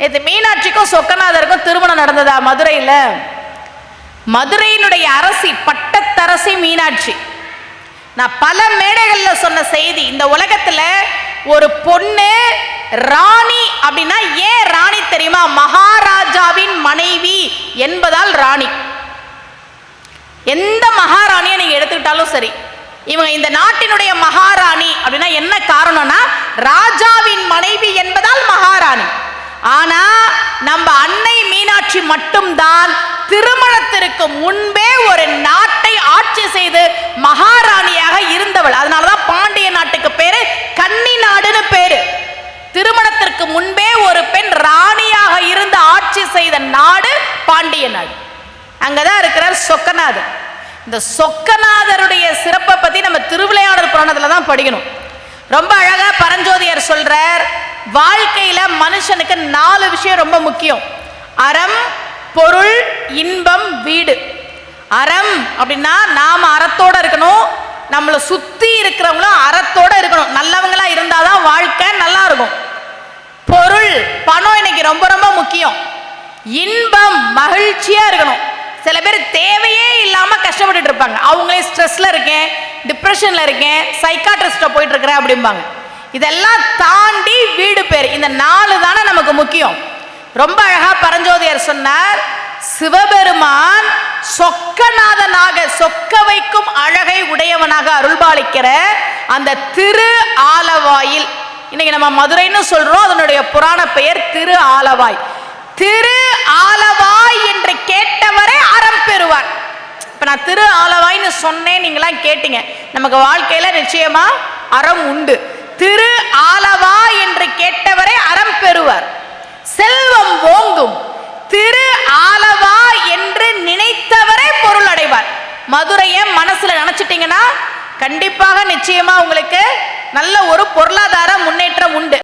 இது மீனாட்சிக்கும் சொக்கநாதருக்கும் திருமணம் நடந்ததா மதுரையில்? மதுரையினுடைய அரசி, பட்டத்தரசி மீனாட்சி. நான் பல மேடைகளில் சொன்ன செய்தி, இந்த உலகத்தில் ஒரு பொண்ணு ராணி அப்படின்னா ஏன் ராணி தெரியுமா? மகாராஜாவின் மனைவி என்பதால் ராணி. எந்த மகாராணியை நீங்க எடுத்துக்கிட்டாலும் சரி, இவங்க இந்த நாட்டினுடைய மகாராணி அப்படின்னா என்ன காரணம்னா ராஜாவின் மனைவி என்பதால் மகாராணி. ஆனா நம்ம அன்னை மீனாட்சி மட்டும்தான் திருமணத்திற்கு முன்பே ஒரு நாட்டை ஆட்சி செய்து மகாராணியாக இருந்தவள். அதனாலதான் பாண்டிய நாட்டுக்கு பேரு கன்னி நாடுன்னு பேரு. திருமணத்திற்கு முன்பே ஒரு பெண் ராணியாக இருந்து ஆட்சி செய்த நாடு பாண்டிய நாடு. அங்கதான் இருக்கிறார் சொக்கநாதர். இந்த சொக்கநாதருடைய சிறப்பை பத்தி நம்ம திருவிளையாடல் புராணத்துல தான் படிக்கணும். ரொம்ப அழகா பரஞ்சோதியர் சொல்றார், வாழ்க்கையில மனுஷனுக்கு 4 விஷயம் ரொம்ப முக்கியம்: அறம், பொருள், இன்பம், வீடு. அறம் அப்படின்னா நாம அறத்தோட இருக்கணும், நம்மளை சுத்தி இருக்கிறவங்களும் அறத்தோட இருக்கணும். நல்லவங்களா இருந்தாதான் வாழ்க்கை நல்லா இருக்கும். பொருள், பணம் இன்னைக்கு ரொம்ப ரொம்ப முக்கியம். இன்பம், மகிழ்ச்சியா இருக்கணும். சில பேர் தேவையே இல்லாம கஷ்டப்பட்டு இருப்பாங்க. அவங்களே ஸ்ட்ரெஸ்ல இருக்கேன், டிப்ரெஷன்ல இருக்கேன், சைக்காட்ரிஸ்ட போயிட்டு இருக்கிறேன் அப்படிம்பாங்க. இதெல்லாம் தாண்டி வீடு பேர். இந்த 4 தானே நமக்கு முக்கியம். ரொம்ப அழகா பரஞ்சோதியர் சொன்னார், சிவபெருமான் சொக்கநாதனாக, சொக்க வைக்கும் அழகை உடையவனாக அருள்பாலிக்கிற அந்த திரு ஆலவாயில், இன்னைக்கு நம்ம மதுரைன்னு சொல்றோம், அதனுடைய புராண பெயர் திரு ஆலவாய். திரு ஆலவாய் என்று கேட்டவரே அறம் பெறுவார். இப்ப நான் திரு ஆலவாய்னு சொன்னேன், நீங்களாம் கேட்டீங்க. நமக்கு வாழ்க்கையில நிச்சயமா அறம் உண்டு. திரு ஆலவாய் என்று கேட்டவரே அறம் பெறுவார். செல்வம் ஓங்கும். திரு ஆலவாய் என்று நினைத்தவரே பொருள் அடைவார். மதுரையை மனசுல நினைச்சிட்டீங்கன்னா கண்டிப்பாக நிச்சயமா உங்களுக்கு நல்ல ஒரு பொருளாதார முன்னேற்றம் உண்டு.